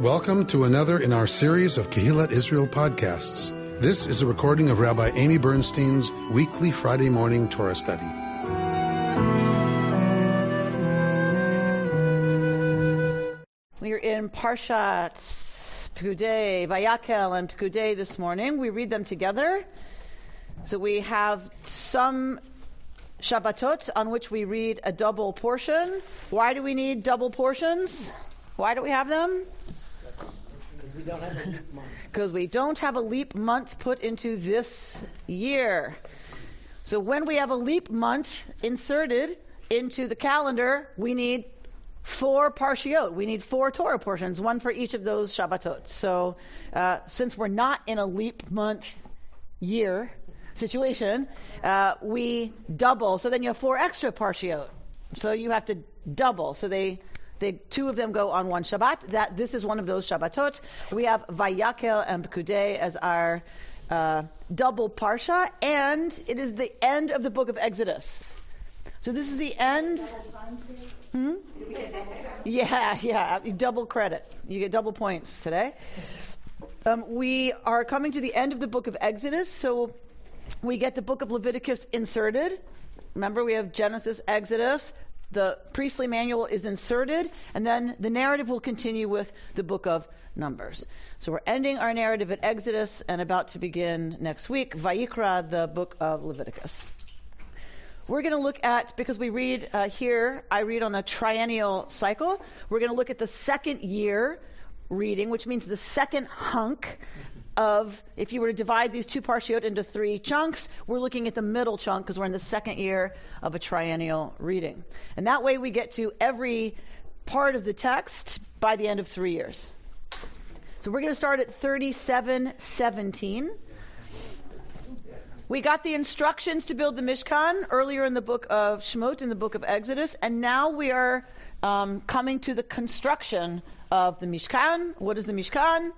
Welcome to another in our series of Kehillat Israel podcasts. This is a recording of Rabbi Amy Bernstein's weekly Friday morning Torah study. We are in Parshat Pekudei, Vayakhel and Pekudei this morning. We read them together. So we have some Shabbatot on which we read a double portion. Why do we need double portions? Why do we have them? Because we don't have a leap month. Because we don't have a leap month put into this year. So when we have a leap month inserted into the calendar, we need 4 parshiot. We need 4 Torah portions, one for each of those Shabbatot. So since we're not in a leap month year situation, we double. So then you have 4 extra parshiot. So you have to double. So they 2 of them go on one Shabbat. This is one of those Shabbatot. We have Vayakhel and Pekudei as our double parsha, and it is the end of the book of Exodus. So this is the end. Yeah. Double credit. You get double points today. We are coming to the end of the book of Exodus, so we get the book of Leviticus inserted. Remember, we have Genesis, Exodus. The priestly manual is inserted, and then the narrative will continue with the book of Numbers. So we're ending our narrative at Exodus and about to begin next week, Vayikra, the book of Leviticus. We're going to look at, because we read here, I read on a triennial cycle, we're going to look at the second year reading, which means the second hunk of, if you were to divide these 2 parshiot into 3 chunks, we're looking at the middle chunk because we're in the second year of a triennial reading. And that way we get to every part of the text by the end of 3 years. So we're going to start at 37:17. We got the instructions to build the Mishkan earlier in the book of Shemot, in the book of Exodus, and now we are coming to the construction of the Mishkan. What is the Mishkan?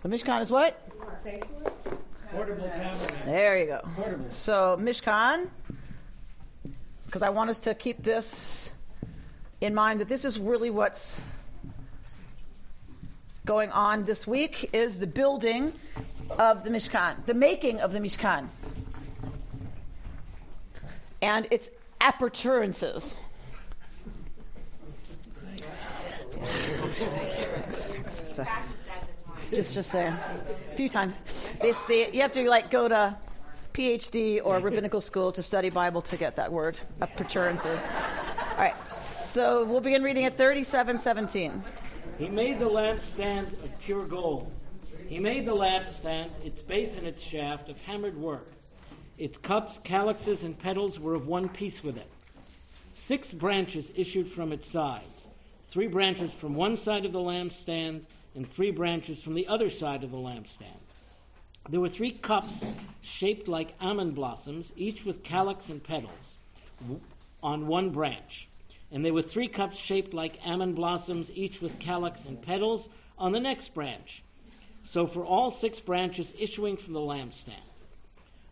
The Mishkan is what? Portable tabernacle. There you go. Portable. So Mishkan, because I want us to keep this in mind, that this is really what's going on this week, is the building of the Mishkan, the making of the Mishkan, and its appurtenances. Just saying. A few times. You have to go to PhD or rabbinical school to study Bible to get that word, appurtenances. All right. So we'll begin reading at 37:17. He made the lampstand of pure gold. He made the lampstand, its base and its shaft, of hammered work. Its cups, calyxes, and petals were of one piece with it. 6 branches issued from its sides, 3 branches from one side of the lampstand, and 3 branches from the other side of the lampstand. There were 3 cups shaped like almond blossoms, each with calyx and petals, on one branch. And there were 3 cups shaped like almond blossoms, each with calyx and petals, on the next branch. So for all 6 branches issuing from the lampstand.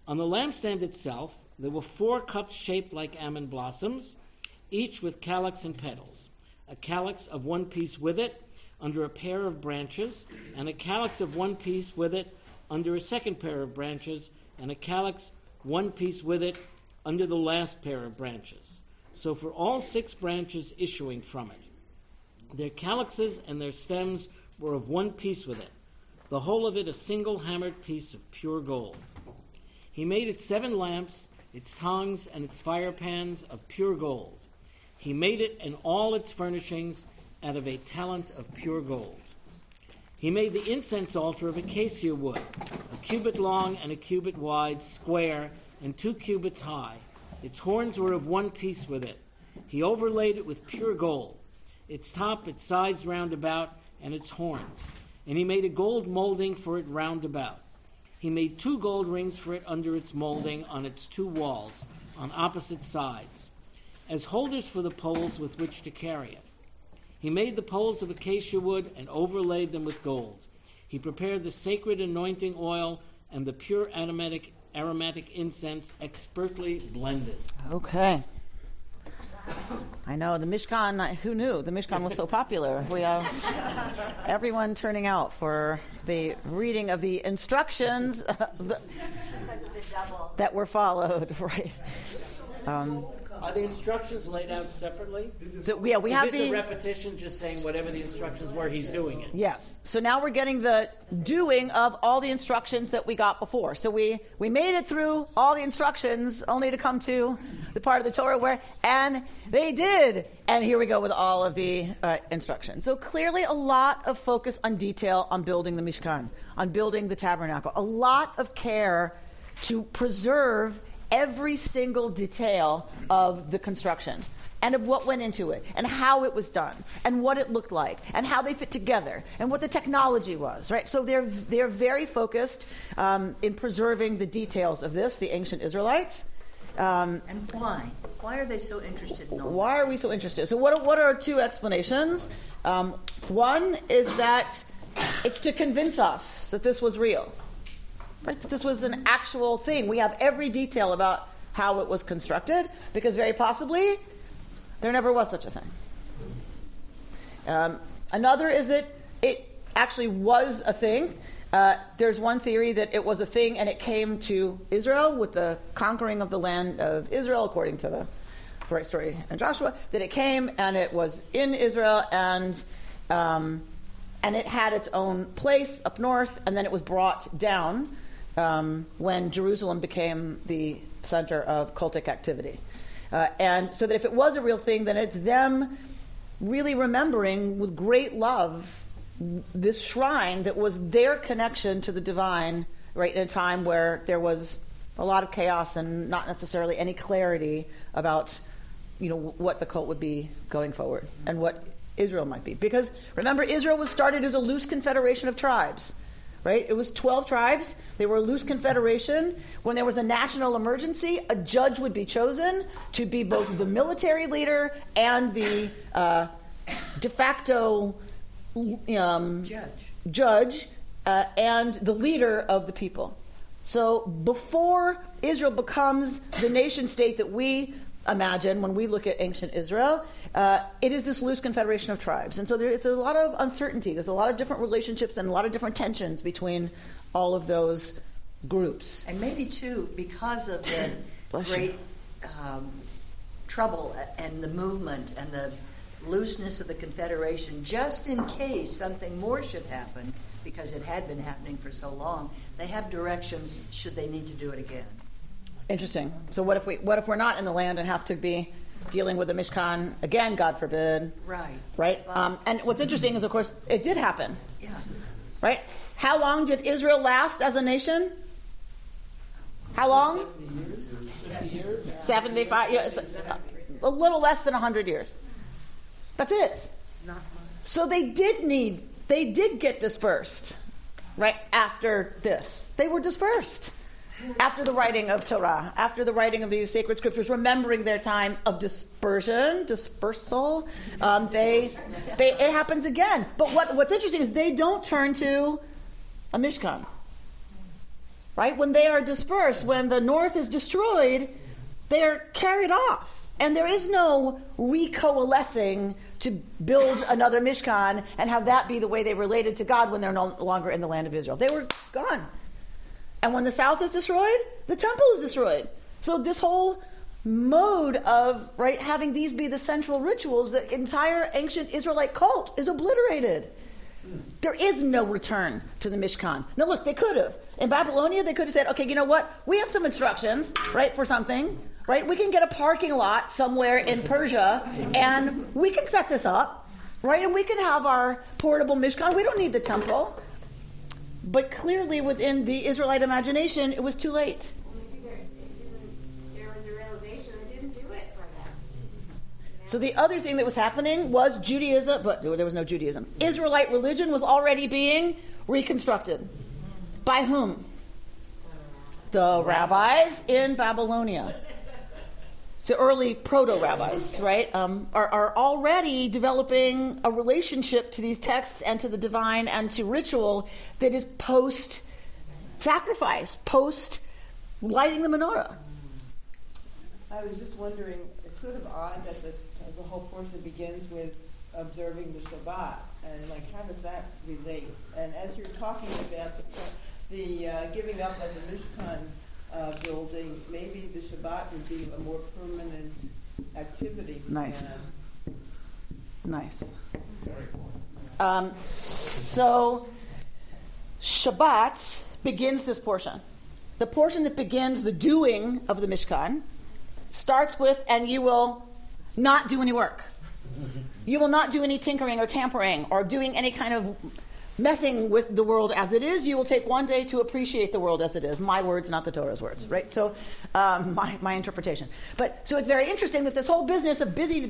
On the lampstand itself, there were 4 cups shaped like almond blossoms, each with calyx and petals. A calyx of one piece with it, under a pair of branches, and a calyx of one piece with it under a second pair of branches, and a calyx one piece with it under the last pair of branches. So for all 6 branches issuing from it. Their calyxes and their stems were of one piece with it, the whole of it a single hammered piece of pure gold. He made its 7 lamps, its tongs, and its fire pans of pure gold. He made it and all its furnishings out of a talent of pure gold. He made the incense altar of acacia wood, a cubit long and a cubit wide, square, and 2 cubits high. Its horns were of one piece with it. He overlaid it with pure gold, its top, its sides round about, and its horns. And he made a gold molding for it round about. He made 2 gold rings for it under its molding on its 2 walls, on opposite sides, as holders for the poles with which to carry it. He made the poles of acacia wood and overlaid them with gold. He prepared the sacred anointing oil and the pure aromatic incense expertly blended. Okay. I know, the Mishkan, who knew? The Mishkan was so popular. Everyone turning out for the reading of the instructions that were followed, right? Are the instructions laid out separately? So we have Is this a repetition, just saying whatever the instructions were, he's doing it? Yes. So now we're getting the doing of all the instructions that we got before. So we made it through all the instructions only to come to the part of the Torah where, and they did. And here we go with all of the instructions. So clearly a lot of focus on detail on building the Mishkan, on building the tabernacle. A lot of care to preserve every single detail of the construction and of what went into it and how it was done and what it looked like and how they fit together and what the technology was, right? So they're very focused in preserving the details of this, the ancient Israelites. And why? Why are they so interested in all that? Why are we so interested? So what are two explanations? One is that it's to convince us that this was real. Right? This was an actual thing. We have every detail about how it was constructed, because very possibly there never was such a thing. Another is that it actually was a thing. There's one theory that it was a thing and it came to Israel with the conquering of the land of Israel, according to the great story in Joshua, that it came and it was in Israel and it had its own place up north, and then it was brought down when Jerusalem became the center of cultic activity. And so that if it was a real thing, then it's them really remembering with great love this shrine that was their connection to the divine, right, in a time where there was a lot of chaos and not necessarily any clarity about, what the cult would be going forward and what Israel might be. Because remember, Israel was started as a loose confederation of tribes. Right? It was 12 tribes. They were a loose confederation. When there was a national emergency, a judge would be chosen to be both the military leader and the de facto judge and the leader of the people. So before Israel becomes the nation state that we imagine when we look at ancient Israel, it is this loose confederation of tribes. And so it's a lot of uncertainty. There's a lot of different relationships and a lot of different tensions between all of those groups. And maybe, too, because of the great trouble and the movement and the looseness of the confederation, just in case something more should happen, because it had been happening for so long, they have directions should they need to do it again. Interesting. So what if we're not in the land and have to be dealing with the Mishkan again, God forbid? Right. And what's interesting is, of course, it did happen. Yeah. Right. How long did Israel last as a nation? How long? 50 years. 75 years. A little less than 100 years. That's it. Not much. So they did get dispersed. Right after this, they were dispersed. After the writing of Torah, after the writing of these sacred scriptures, remembering their time of dispersal, it happens again. But what's interesting is they don't turn to a Mishkan. Right? When they are dispersed, when the north is destroyed, they are carried off. And there is no recoalescing to build another Mishkan and have that be the way they related to God when they're no longer in the land of Israel. They were gone. And when the south is destroyed, the temple is destroyed. So this whole mode of having these be the central rituals, the entire ancient Israelite cult is obliterated. There is no return to the Mishkan. Now look, they could have. In Babylonia, they could have said, okay, you know what? We have some instructions, right, for something, right? We can get a parking lot somewhere in Persia, and we can set this up, right? And we can have our portable Mishkan. We don't need the temple. But clearly within the Israelite imagination, it was too late. There was a realization they didn't do it for them. So the other thing that was happening was Judaism, but there was no Judaism. Israelite religion was already being reconstructed. By whom? The rabbis in Babylonia. The early proto-rabbis, right, are already developing a relationship to these texts and to the divine and to ritual that is post-sacrifice, post-lighting the menorah. I was just wondering, it sort of odd that the whole portion begins with observing the Shabbat, and like how does that relate? And as you're talking about the giving up of the Mishkan building, maybe the Shabbat would be a more permanent activity. Nice. So Shabbat begins this portion. The portion that begins the doing of the Mishkan starts with, and you will not do any work. You will not do any tinkering or tampering or doing any kind of messing with the world as it is. You will take one day to appreciate the world as it is. My words, not the Torah's words, right? So, my interpretation. But, so it's very interesting that this whole business of busy,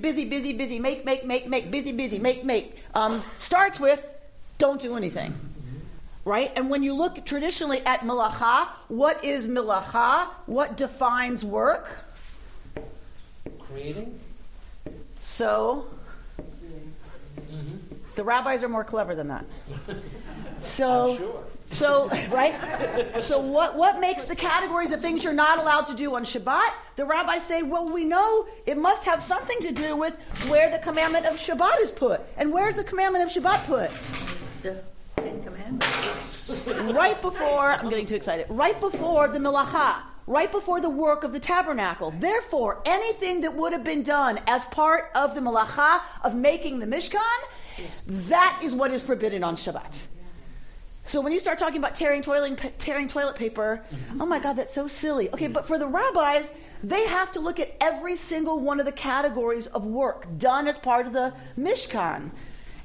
make, starts with, don't do anything. Right? And when you look traditionally at melacha, what is melacha? What defines work? Creating? So, the rabbis are more clever than that. So, I'm sure. So, right? So what makes the categories of things you're not allowed to do on Shabbat? The rabbis say, well, we know it must have something to do with where the commandment of Shabbat is put. And where's the commandment of Shabbat put? The Ten Commandments. Right before, I'm getting too excited, right before the melacha, right before the work of the tabernacle. Therefore, anything that would have been done as part of the melacha of making the Mishkan, that is what is forbidden on Shabbat. So when you start talking about tearing toilet paper, oh my God, that's so silly. Okay, but for the rabbis, they have to look at every single one of the categories of work done as part of the Mishkan.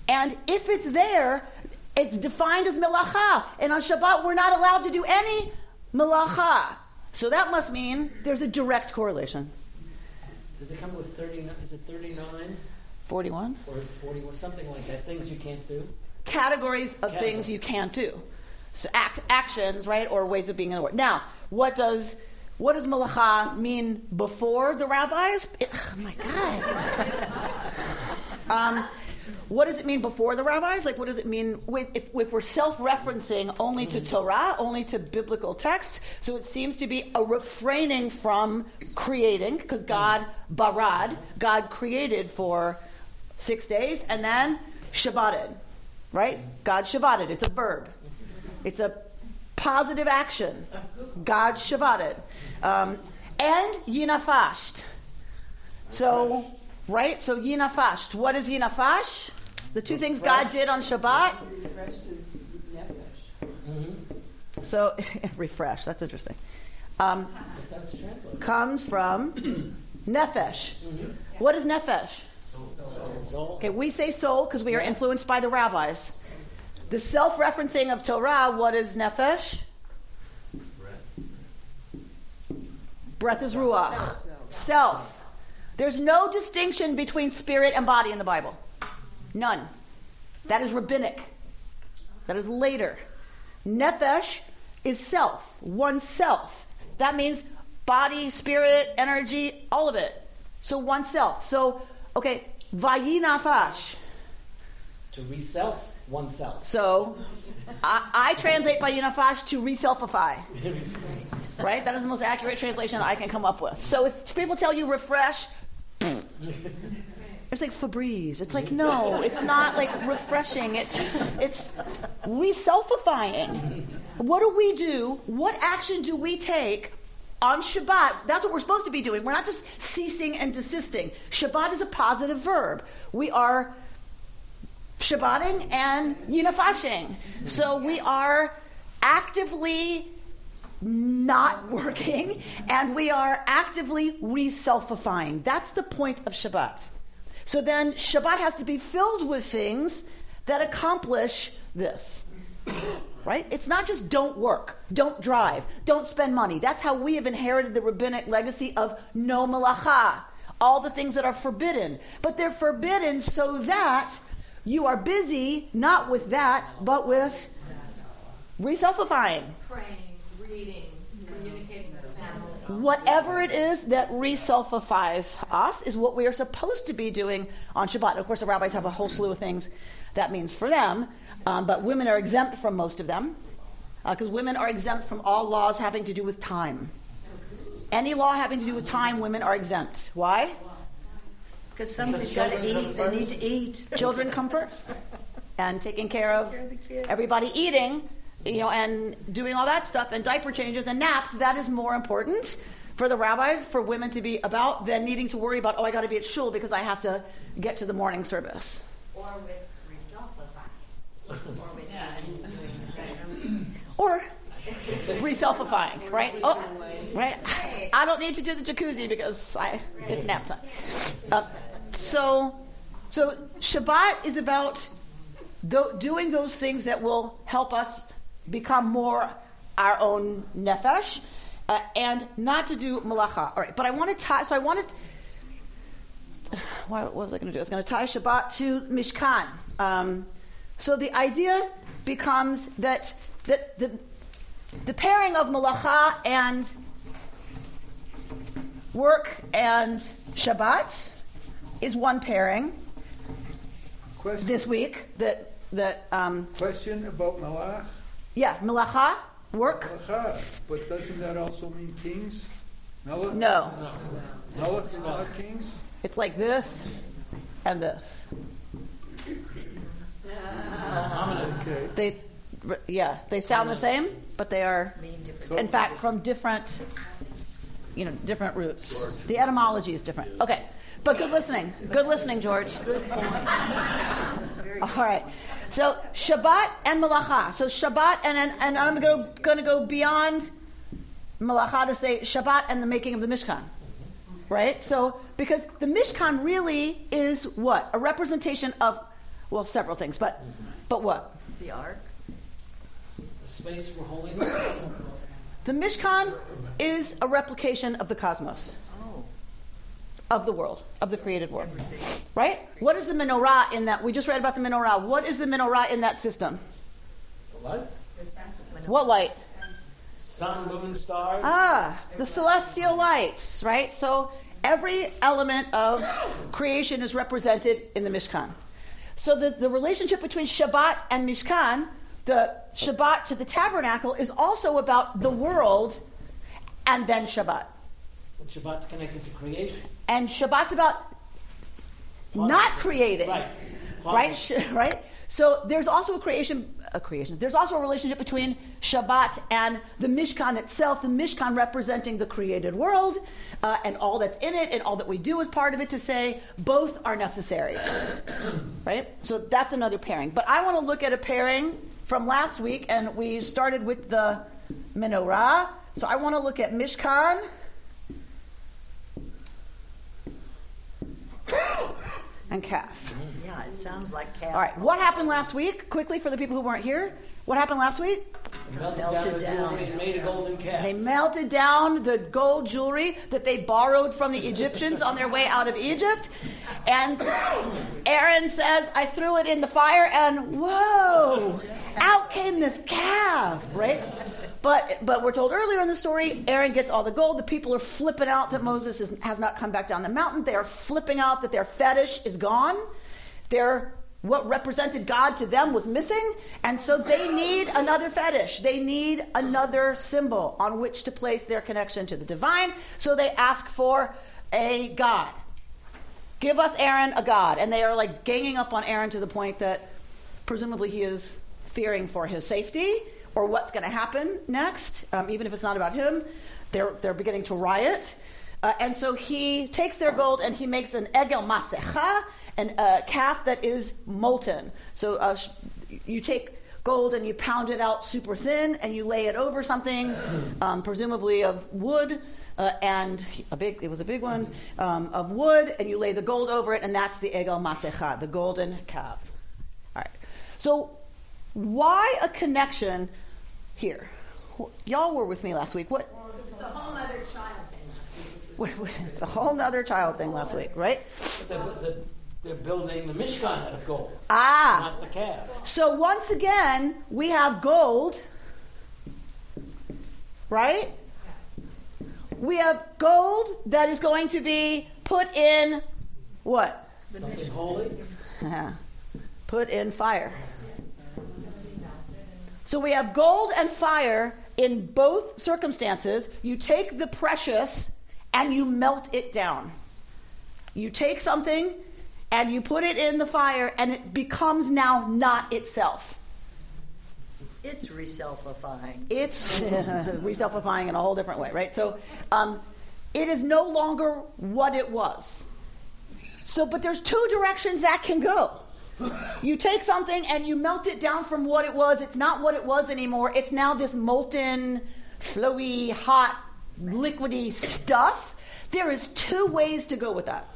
And if it's there, it's defined as melacha. And on Shabbat, we're not allowed to do any melacha. So that must mean there's a direct correlation. Did they come with 39? Is it 39? 41? Or 41, something like that. Things you can't do? Categories of things you can't do. So actions, right, or ways of being in the world. Now, what does melacha mean before the rabbis? Oh my God. What does it mean before the rabbis? Like, what does it mean if we're self-referencing only to Torah, only to biblical texts? So it seems to be a refraining from creating, because God created for 6 days, and then Shabbated, right? God Shabbated. It's a verb. It's a positive action. God Shabbated. And Yinafashed. So, right? So Yinafashed. What is Yinafash? The two things God did on Shabbat. So, refresh. That's interesting. Comes from nefesh. What is nefesh? Okay, we say soul because we are influenced by the rabbis. The self-referencing of Torah, what is nefesh? Breath is ruach. Self. There's no distinction between spirit and body in the Bible. None. That is rabbinic. That is later. Nefesh is self, oneself. That means body, spirit, energy, all of it. So oneself. So, okay, vayinafash. To re-self oneself. So, I translate vayinafash to re-selfify. Right? That is the most accurate translation I can come up with. So if people tell you refresh, it's like Febreze. It's like, no, it's not like refreshing. It's re-selfifying. What do we do? What action do we take on Shabbat? That's what we're supposed to be doing. We're not just ceasing and desisting. Shabbat is a positive verb. We are Shabbating and yinafashing. So we are actively not working, and we are actively re-selfifying. That's the point of Shabbat. So then Shabbat has to be filled with things that accomplish this. Right? It's not just don't work, don't drive, don't spend money. That's how we have inherited the rabbinic legacy of no melacha. All the things that are forbidden. But they're forbidden so that you are busy, not with that, but with re-selfifying. Praying, reading, communicating with family. Whatever it is that re-selfifies us is what we are supposed to be doing on Shabbat. Of course, the rabbis have a whole slew of things that means for them, but women are exempt from most of them, because women are exempt from all laws having to do with time. Any law having to do with time, women are exempt. Why? Because somebody's got to eat. They need to eat. Children come first. And taking care of Take care of the kids. everybody eating, and doing all that stuff, and diaper changes and naps, that is more important for the rabbis, for women to be about, than needing to worry about, I got to be at shul because I have to get to the morning service. Or with reselfifying. Or reselfifying, right? Oh, right. I don't need to do the jacuzzi because it's nap time. So Shabbat is about doing those things that will help us become more our own nefesh, and not to do malacha. All right, but I want to tie. So I wanted. What was I going to do? I was going to tie Shabbat to Mishkan. So the idea becomes that the pairing of malacha and work and Shabbat is one pairing. Question. This week that Question about Malach. yeah, malacha, work. Malacha. But doesn't that also mean kings? Melech? No, Melech is not kings? it's like this and this. Okay. They sound the same, but they are Mean different. in fact from different roots. The etymology is different. Okay. But good listening, George. All right. So Shabbat and Malacha. So Shabbat and I'm going to go beyond Malacha to say Shabbat and the making of the Mishkan. Right? So because the Mishkan really is what? A representation of, well, several things, but what? The ark. The space for holiness. The Mishkan is a replication of the cosmos. Of the world, of the created world. Right? What is the menorah in that? We just read about the menorah. What is the menorah in that system? The lights. What light? Sun, moon, stars. The celestial lights, right? So every element of creation is represented in the Mishkan. So the relationship between Shabbat and Mishkan, the Shabbat to the tabernacle, is also about the world and then Shabbat. And Shabbat's connected to creation. And Shabbat's about not creating. Right. Right? So there's also a creation. There's also a relationship between Shabbat and the Mishkan itself, the Mishkan representing the created world, and all that's in it, and all that we do as part of it, to say both are necessary. Right? So that's another pairing. But I want to look at a pairing from last week, and we started with the menorah. So I want to look at Mishkan and calf. Yeah, it sounds like calf. All right, what happened last week? Quickly, for the people who weren't here, what happened last week? Melted down. And made a golden calf. They melted down the gold jewelry that they borrowed from the Egyptians on their way out of Egypt. And Aaron says, I threw it in the fire, and whoa, out came this calf, right? But we're told earlier in the story, Aaron gets all the gold. The people are flipping out that Moses has not come back down the mountain. They are flipping out that their fetish is gone. What represented God to them was missing. And so they need another fetish. They need another symbol on which to place their connection to the divine. So they ask for a god. Give us, Aaron, a god. And they are like ganging up on Aaron to the point that presumably he is fearing for his safety, or what's going to happen next, even if it's not about him. They're beginning to riot. And so he takes their gold and he makes an egel masecha, a calf that is molten. So you take gold and you pound it out super thin and you lay it over something, presumably of wood, and it was a big one, of wood, and you lay the gold over it, and that's the egel masecha, the golden calf. All right. So why a connection here? Y'all were with me last week. What? It's a whole other child thing. It's a whole other child thing last week, right? They're building the Mishkan out of gold, not the calf. So once again, we have gold, right? We have gold that is going to be put in what? Something holy. Put in fire. So we have gold and fire in both circumstances. You take the precious and you melt it down. You take something and you put it in the fire and it becomes now not itself. It's reselfifying. It's reselfifying in a whole different way, right? So it is no longer what it was. So, but there's two directions that can go. You take something and you melt it down from what it was. It's not what it was anymore. It's now this molten, flowy, hot, liquidy stuff. There is two ways to go with that.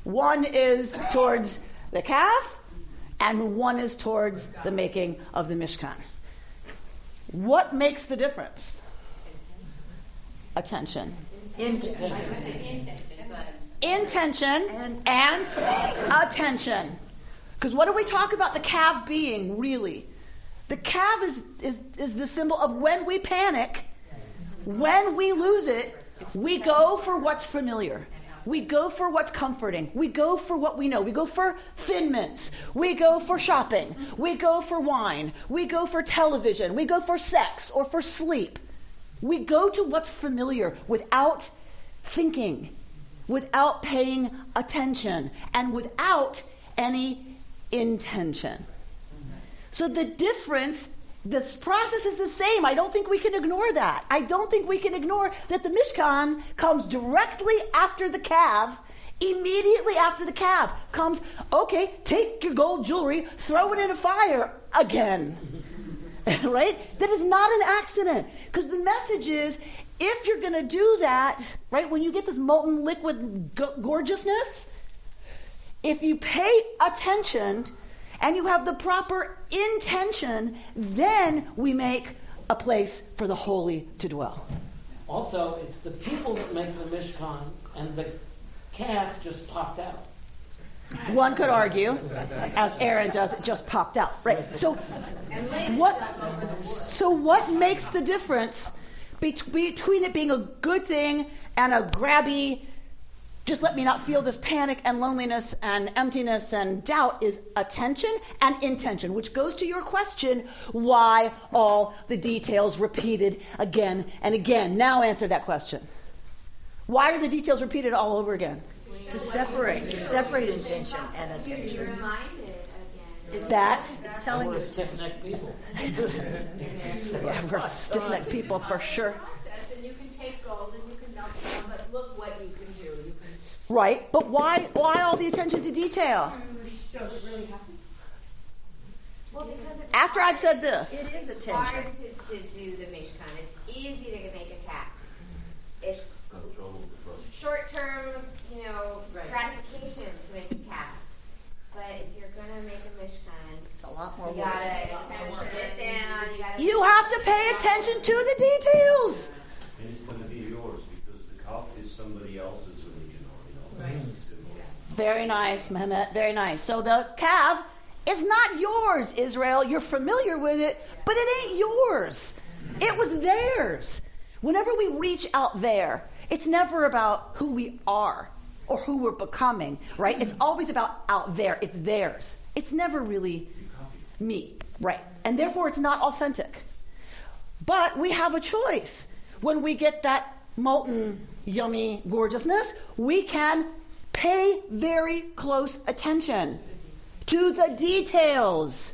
One is towards the calf, and one is towards the making of the Mishkan. What makes the difference? Attention. Intention and attention. Because what do we talk about the calf being, really? The calf is the symbol of when we panic, when we lose it, we go for what's familiar. We go for what's comforting. We go for what we know. We go for Thin Mints. We go for shopping. We go for wine. We go for television. We go for sex or for sleep. We go to what's familiar without thinking, without paying attention, and without any intention. So the difference, this process is the same. I don't think we can ignore that. I don't think we can ignore that the Mishkan comes directly after the calf. Immediately after the calf comes, okay, take your gold jewelry, throw it in a fire again. Right? That is not an accident. Because the message is, if you're going to do that, right, when you get this molten liquid gorgeousness, if you pay attention and you have the proper intention, then we make a place for the holy to dwell. Also, it's the people that make the Mishkan, and the calf just popped out. One could argue, as Aaron does, it just popped out. Right. So what makes the difference between it being a good thing and a grabby, just let me not feel this panic and loneliness and emptiness and doubt, is attention and intention, which goes to your question, why all the details repeated again and again? Now answer that question. Why are the details repeated all over again? To separate intention and attention. You're reminded again. It's telling We're you. stiff-necked people. Yeah, we're stiff-necked people for sure. And you can take gold and you can melt it down, but look what you can do. You can Right, but why all the attention to detail? Does it really happen? Well, because it's After I've said this. It is It's attention. hard to do the Mishkan. It's easy to make a cat. It's short-term, gratification to make a cat. But if you're gonna make a Mishkan, It's a lot more you work. gotta sit down. You have to pay attention to the details. And it's going to be yours because the calf is somebody else's religion. Very nice, Mehmet. Very nice. So the calf is not yours, Israel. You're familiar with it, but it ain't yours. It was theirs. Whenever we reach out there, it's never about who we are or who we're becoming, right? It's always about out there. It's theirs. It's never really me, right? And therefore, it's not authentic. But we have a choice. When we get that molten, yummy gorgeousness, we can pay very close attention to the details.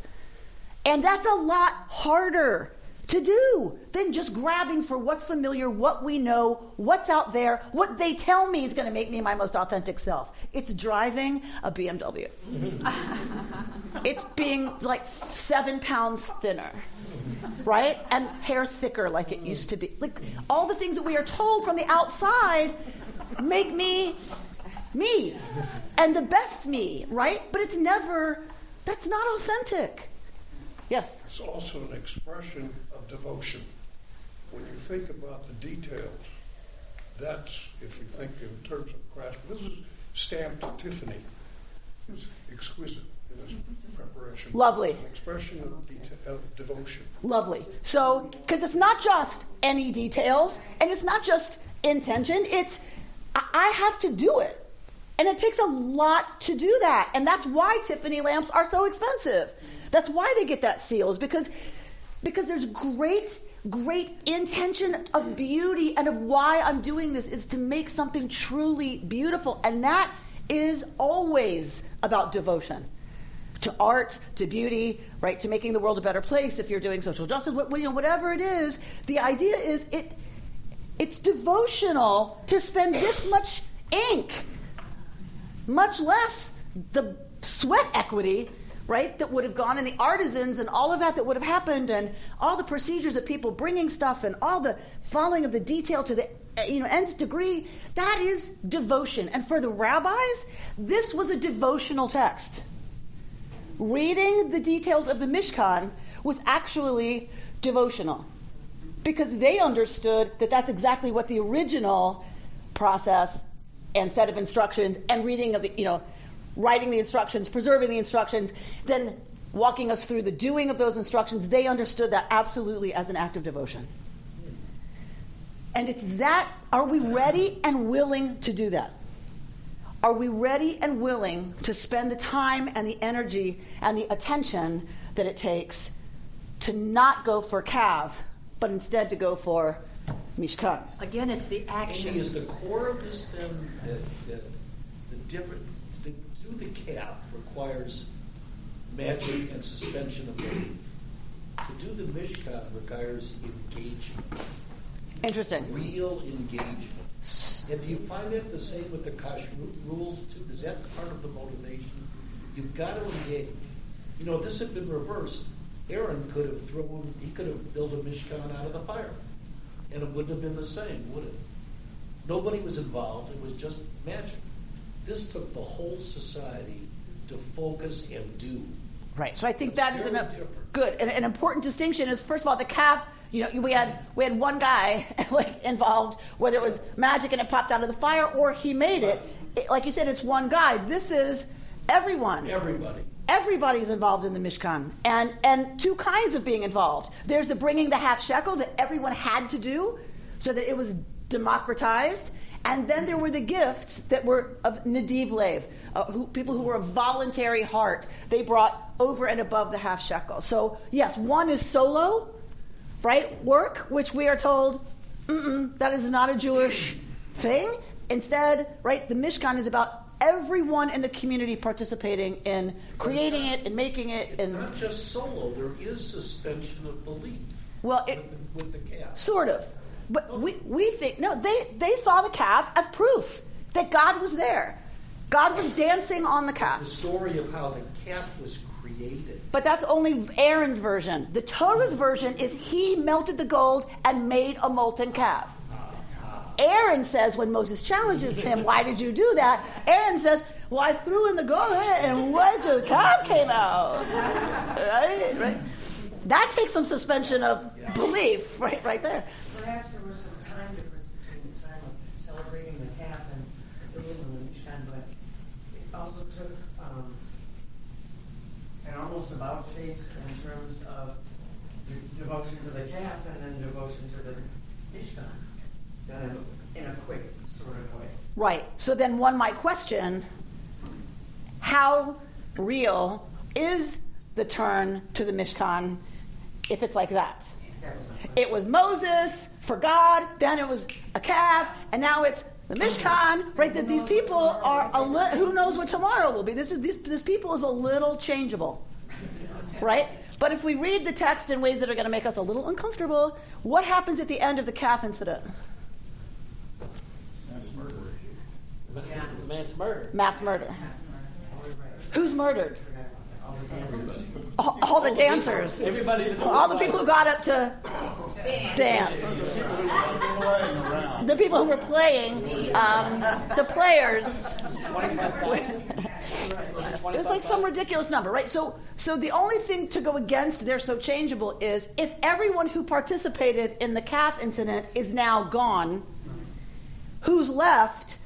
And that's a lot harder to do than just grabbing for what's familiar, what we know, what's out there, what they tell me is going to make me my most authentic self. It's driving a BMW. It's being like 7 pounds thinner, right? And hair thicker like it used to be. Like all the things that we are told from the outside make me and the best me, right? But that's not authentic. Yes? It's also an expression of devotion. When you think about the details, that's, if you think in terms of craftsmanship, this is stamped Tiffany. It's exquisite in its preparation. Lovely. It's an expression of devotion. Lovely. So, because it's not just any details, and it's not just intention, it's, I have to do it. And it takes a lot to do that. And that's why Tiffany lamps are so expensive. That's why they get that seal, is because there's great intention of beauty, and of why I'm doing this is to make something truly beautiful. And that is always about devotion to art, to beauty, right? To making the world a better place. If you're doing social justice, whatever it is, the idea is it's devotional to spend this much ink, much less the sweat equity, right, that would have gone in the artisans and all of that would have happened, and all the procedures that people bringing stuff and all the following of the detail to the nth degree. That is devotion. And for the rabbis, this was a devotional text. Reading the details of the Mishkan was actually devotional, because they understood that that's exactly what the original process and set of instructions and reading of the, writing the instructions, preserving the instructions, then walking us through the doing of those instructions, they understood that absolutely as an act of devotion. And it's that, are we ready and willing to do that? Are we ready and willing to spend the time and the energy and the attention that it takes to not go for Kav, but instead to go for Mishkan? Again, it's the action. Amy, is the core of this then the different, to do the Kav requires magic and suspension of belief. To do the Mishkan requires engagement. Interesting. Real engagement. And do you find that the same with the Kashrut rules too? Is that part of the motivation? You've got to engage. If this had been reversed, Aaron could have built a Mishkan out of the fire. And it wouldn't have been the same, would it? Nobody was involved. It was just magic. This took the whole society to focus and do. Right. So I think that is an important distinction. Is first of all, the Kav. We had one guy involved, whether it was magic and it popped out of the fire or he made it. Like you said, it's one guy. This is everyone. Everybody's involved in the Mishkan, and two kinds of being involved. There's the bringing the half shekel that everyone had to do, so that it was democratized, and then there were the gifts that were of nadiv lev, people who were of voluntary heart. They brought over and above the half shekel. So yes, one is solo. Right? Work, which we are told, that is not a Jewish thing. Instead, right, the Mishkan is about everyone in the community participating in creating it and making it. It's not just solo. There is suspension of belief. Well, with the calf. Sort of. But we think, no, they saw the calf as proof that God was there. God was dancing on the calf. The story of how the calf was created. But that's only Aaron's version. The Torah's version is he melted the gold and made a molten calf. Aaron says, when Moses challenges him, why did you do that? Aaron says, well, I threw in the gold and the calf came out. Right? That takes some suspension of belief, right there. Perhaps there was some time difference between the time of celebrating the calf and the building of the Mishkan, but it also took an almost about face in terms of the devotion to the calf and then devotion to the Mishkan, done in a quick sort of way. Right. So then one might question, how real is the turn to the Mishkan if it's like that? It was Moses for God, then it was a calf, and now it's the Mishkan, right? That these people are who knows what tomorrow will be. This people is a little changeable, right? But if we read the text in ways that are going to make us a little uncomfortable, what happens at the end of the calf incident? Mass murder. Who's murdered? All the dancers. All the people who got up to dance. The people who were playing, the players. It was like some ridiculous number, right? So the only thing to go against they're so changeable is if everyone who participated in the calf incident is now gone, who's left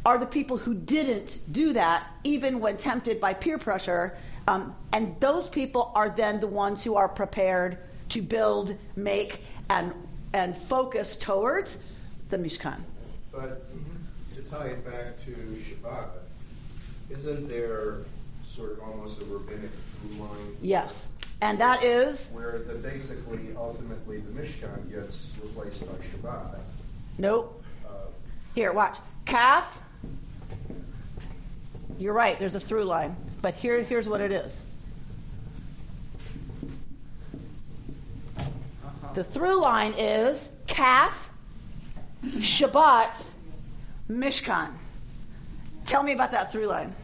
are the people who didn't do that, even when tempted by peer pressure. And those people are then the ones who are prepared to build, make, and focus towards the Mishkan. But to tie it back to Shabbat, isn't there sort of almost a rabbinic through line? Yes. And that is? Where ultimately the Mishkan gets replaced by Shabbat. Nope. Here, watch. Calf, You're right, there's a through line. But here's what it is. The through line is calf, Shabbat, Mishkan. Tell me about that through line.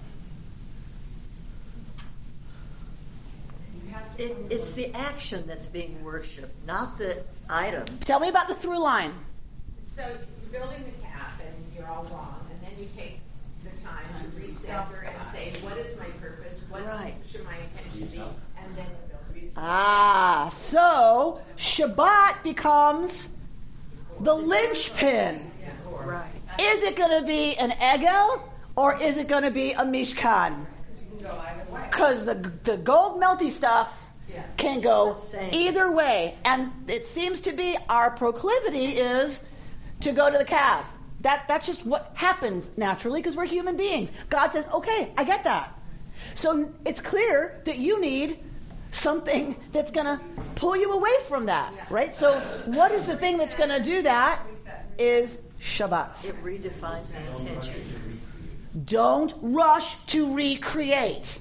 It's the action that's being worshipped, not the item. Tell me about the through line. So you're building the calf and you're all wrong, and then you take the time to recenter and say, what is my purpose? What should my intention be? And then you build. So Shabbat becomes the linchpin. Right. Is it going to be an egel or is it going to be a mishkan? Because the gold melty stuff can go either way. And it seems to be our proclivity is to go to the calf. That's just what happens naturally because we're human beings. God says, okay, I get that. So it's clear that you need something that's going to pull you away from that, right? So what is the thing that's going to do that is Shabbat. It redefines the intention. Don't rush to recreate.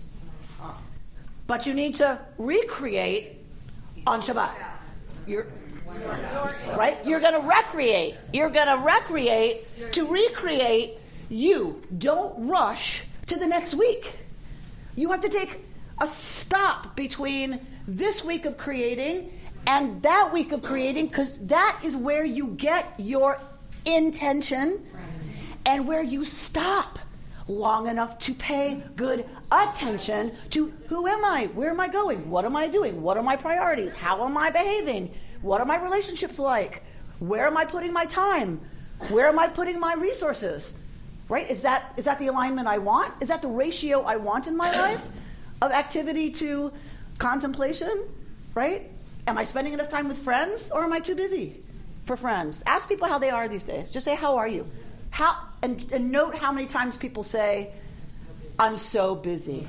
But you need to recreate on Shabbat. Right? You're going to recreate. You're going to recreate to recreate you. Don't rush to the next week. You have to take a stop between this week of creating and that week of creating, because that is where you get your intention and where you stop long enough to pay good attention to who am I? Where am I going? What am I doing? What are my priorities? How am I behaving? What are my relationships like? Where am I putting my time? Where am I putting my resources? Right? Is that the alignment I want? Is that the ratio I want in my life of activity to contemplation? Right? Am I spending enough time with friends or am I too busy for friends? Ask people how they are these days. Just say, how are you? And note how many times people say, I'm so busy.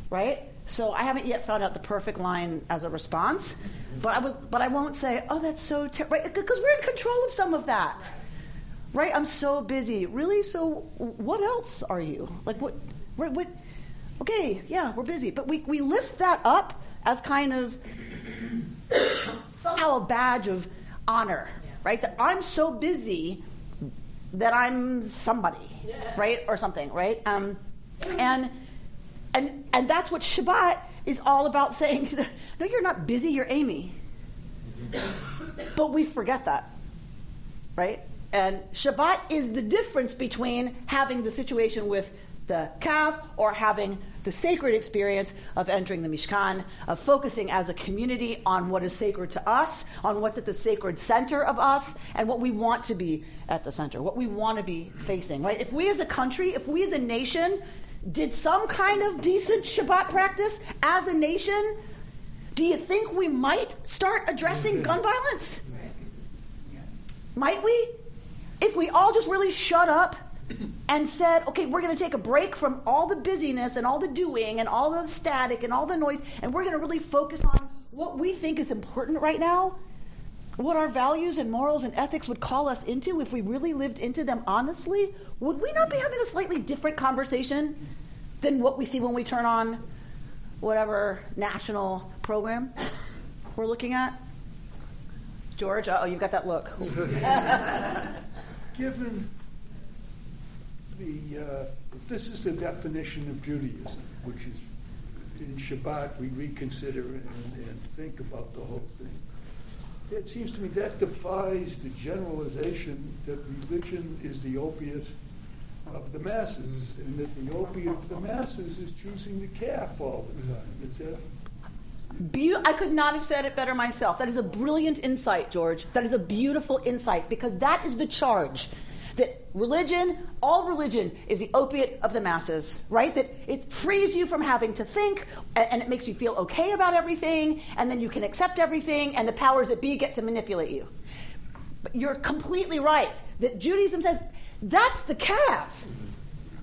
Right? So I haven't yet found out the perfect line as a response, but I won't say, oh, that's so right? Because we're in control of some of that. Right? I'm so busy. Really? So what else are you? Like what okay, yeah, we're busy. But we lift that up as kind of somehow a badge of honor, right? That I'm so busy that I'm somebody, right? Or something, right? And that's what Shabbat is all about, saying, no, you're not busy, you're Amy. But we forget that, right? And Shabbat is the difference between having the situation with the calf or having the sacred experience of entering the Mishkan, of focusing as a community on what is sacred to us, on what's at the sacred center of us, and what we want to be at the center, what we want to be facing, right? If we as a country, if we as a nation did some kind of decent Shabbat practice as a nation, do you think we might start addressing gun violence? Might we? If we all just really shut up and said, okay, we're going to take a break from all the busyness and all the doing and all the static and all the noise, and we're going to really focus on what we think is important right now, what our values and morals and ethics would call us into if we really lived into them honestly, would we not be having a slightly different conversation than what we see when we turn on whatever national program we're looking at? George, you've got that look. Given if this is the definition of Judaism, which is in Shabbat we reconsider and think about the whole thing, it seems to me that defies the generalization that religion is the opiate of the masses, and that the opiate of the masses is choosing the calf all the time. Is that I could not have said it better myself. That is a brilliant insight, George. That is a beautiful insight, because that is the charge. That religion, all religion, is the opiate of the masses, right? That it frees you from having to think, and it makes you feel okay about everything, and then you can accept everything, and the powers that be get to manipulate you. But you're completely right that Judaism says that's the calf.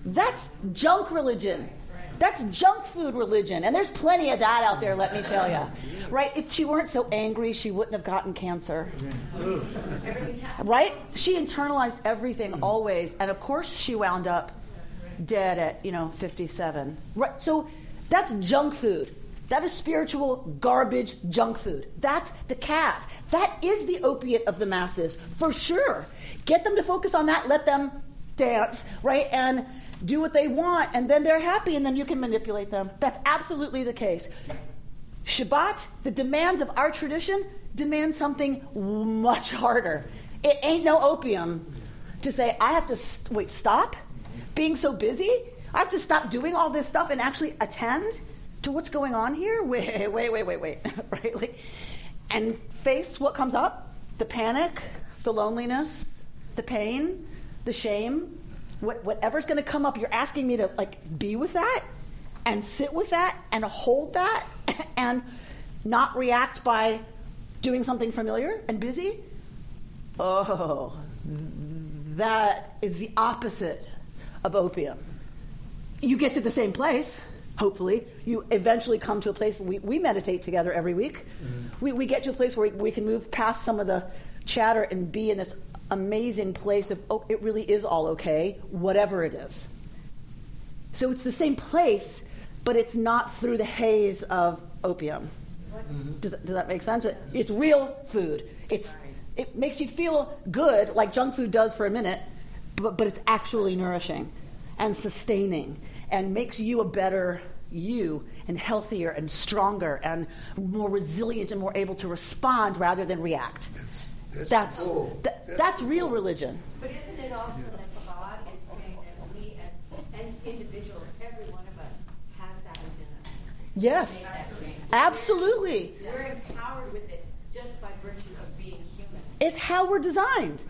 That's junk religion. That's junk food religion. And there's plenty of that out there, let me tell you. Right? If she weren't so angry, she wouldn't have gotten cancer. Right? She internalized everything always. And of course she wound up dead at 57. Right. So that's junk food. That is spiritual garbage junk food. That's the calf. That is the opiate of the masses, for sure. Get them to focus on that. Let them dance, right, and do what they want, and then they're happy, and then you can manipulate them. That's absolutely the case. Shabbat, the demands of our tradition, demand something much harder. It ain't no opium to say, I have to stop being so busy. I have to stop doing all this stuff and actually attend to what's going on here. Wait, right? And face what comes up: the panic, the loneliness, the pain, the shame, whatever's going to come up. You're asking me to be with that and sit with that and hold that and not react by doing something familiar and busy. Oh, that is the opposite of opium. You get to the same place, hopefully. You eventually come to a place, we meditate together every week. Mm-hmm. We get to a place where we can move past some of the chatter and be in this amazing place of, it really is all okay, whatever it is. So it's the same place, but it's not through the haze of opium. Mm-hmm. Does that make sense? It's real food. It makes you feel good, like junk food does for a minute, but it's actually nourishing and sustaining and makes you a better you and healthier and stronger and more resilient and more able to respond rather than react. That's real religion. But isn't it also that God is saying that we as individuals, every one of us has that within us? Yes, absolutely. We're empowered with it just by virtue of being human. It's how we're designed.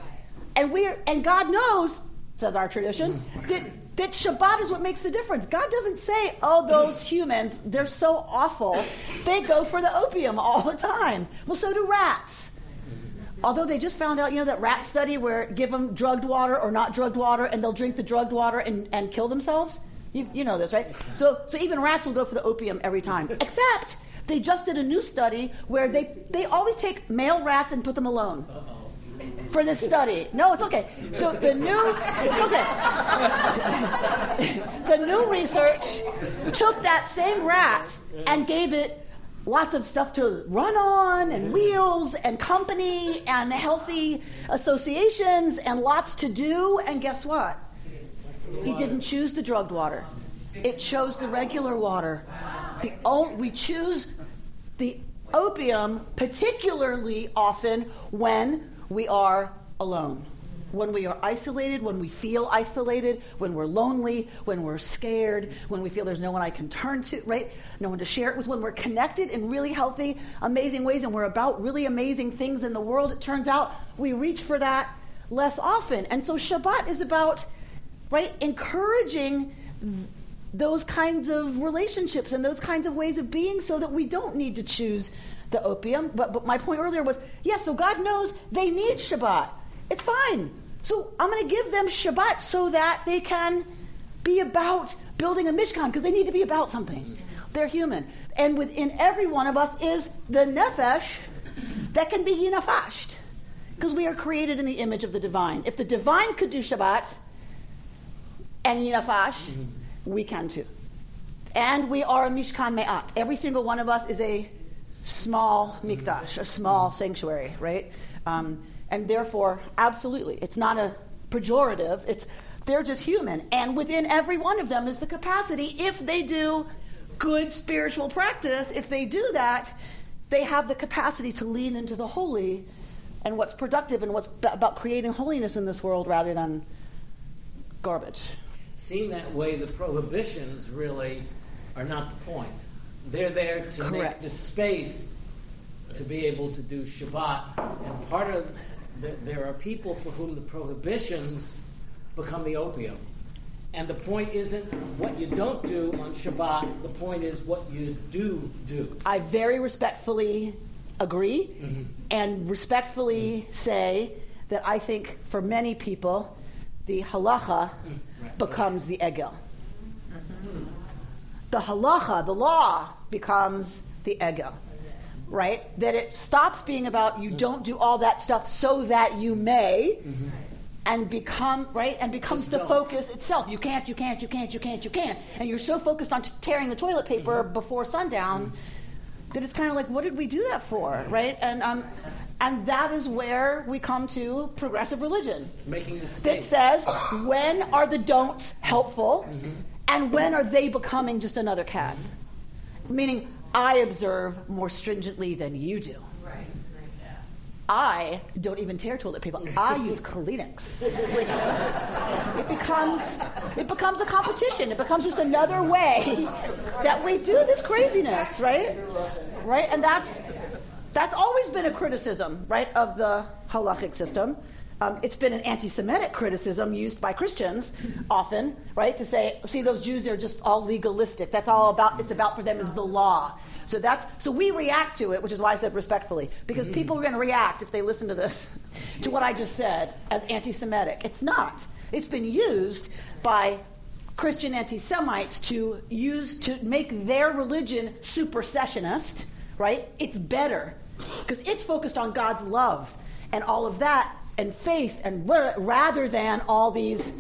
Right. And God knows, says our tradition, that Shabbat is what makes the difference. God doesn't say, those humans, they're so awful. They go for the opium all the time. Well, so do rats. Although they just found out, that rat study where give them drugged water or not drugged water, and they'll drink the drugged water and kill themselves. You know this, right? So even rats will go for the opium every time. Except they just did a new study where they always take male rats and put them alone. For this study. No, it's okay. So the new research took that same rat and gave it lots of stuff to run on and wheels and company and healthy associations and lots to do. And guess what? He didn't choose the drugged water. It chose the regular water. We choose the opium particularly often when we are alone, when we are isolated, when we feel isolated, when we're lonely, when we're scared, when we feel there's no one I can turn to, right? No one to share it with, when we're connected in really healthy, amazing ways, and we're about really amazing things in the world. It turns out we reach for that less often. And so Shabbat is about, encouraging those kinds of relationships and those kinds of ways of being so that we don't need to choose the opium. But my point earlier was, so God knows they need Shabbat. It's fine. So I'm going to give them Shabbat so that they can be about building a Mishkan, because they need to be about something. They're human. And within every one of us is the nefesh that can be yinafashed, because we are created in the image of the divine. If the divine could do Shabbat and yinafash, we can too. And we are a Mishkan Me'at. Every single one of us is a small mikdash, a small sanctuary, right? And therefore, absolutely, it's not a pejorative. They're just human. And within every one of them is the capacity, if they do good spiritual practice, if they do that, they have the capacity to lean into the holy and what's productive and what's about creating holiness in this world rather than garbage. Seen that way, the prohibitions really are not the point. They're there to make the space to be able to do Shabbat. And part of there are people for whom the prohibitions become the opium. And the point isn't what you don't do on Shabbat. The point is what you do. I very respectfully agree and respectfully say that I think for many people, the halacha becomes the egel. The halacha, the law, becomes the egel. Right? That it stops being about you don't do all that stuff so that you may, and becomes the focus itself. You can't, and you're so focused on tearing the toilet paper before sundown that it's kind of like, what did we do that for, right? And that is where we come to progressive religion. Making the that says, when are the don'ts helpful, and when are they becoming just another cad? Meaning, I observe more stringently than you do. Right. I don't even tear toilet paper. I use Kleenex. It becomes a competition. It becomes just another way that we do this craziness, right? Right, and that's always been a criticism, right, of the halachic system. It's been an anti-Semitic criticism used by Christians often, right, to say, see, those Jews, they're just all legalistic. That's all it's about for them is the law. So we react to it, which is why I said respectfully, because people are going to react if they listen to this, to what I just said, as anti-Semitic. It's not. It's been used by Christian anti-Semites to make their religion supersessionist, right? It's better because it's focused on God's love and all of that and faith, and rather than all these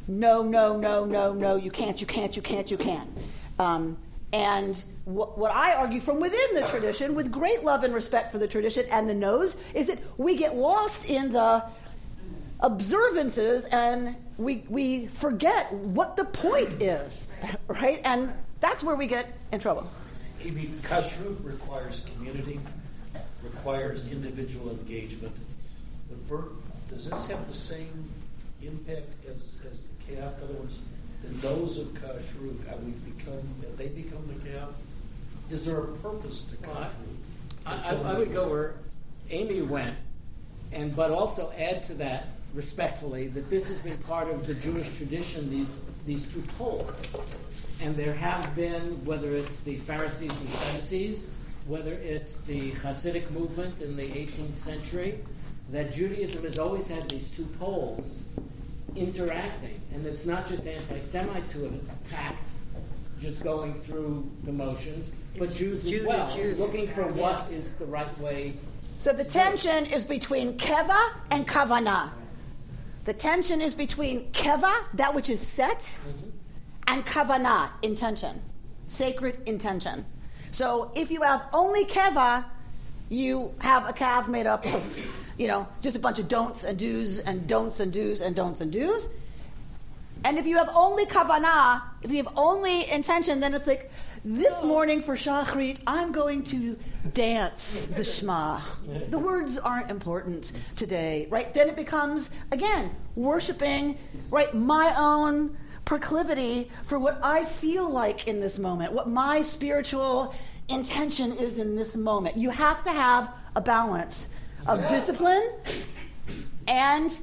no, you can't. And what I argue from within the tradition, with great love and respect for the tradition and the no's, is that we get lost in the observances and we forget what the point is, right? And that's where we get in trouble. Amy, kashrut requires community, requires individual engagement. Does this have the same impact as the calf? In other words, the nose of kashrut, have they become the calf? Is there a purpose to kashrut? I would go where Amy went, but also add to that respectfully that this has been part of the Jewish tradition, these two poles. And there have been, whether it's the Pharisees and Sadducees, whether it's the Hasidic movement in the 18th century, that Judaism has always had these two poles interacting. And it's not just anti-Semites who have attacked just going through the motions, but Jews as well, looking for what is the right way. So the tension is between keva and kavanah. The tension is between keva, that which is set, and kavanah, intention, sacred intention. So if you have only keva, you have a calf made up of, just a bunch of don'ts and do's and don'ts and do's and don'ts and do's. And if you have only kavanah, if you have only intention, then it's like, this morning for Shachrit, I'm going to dance the Shema. The words aren't important today, right? Then it becomes, again, worshiping, right, my own proclivity for what I feel like in this moment, what my spiritual intention is in this moment. You have to have a balance of discipline and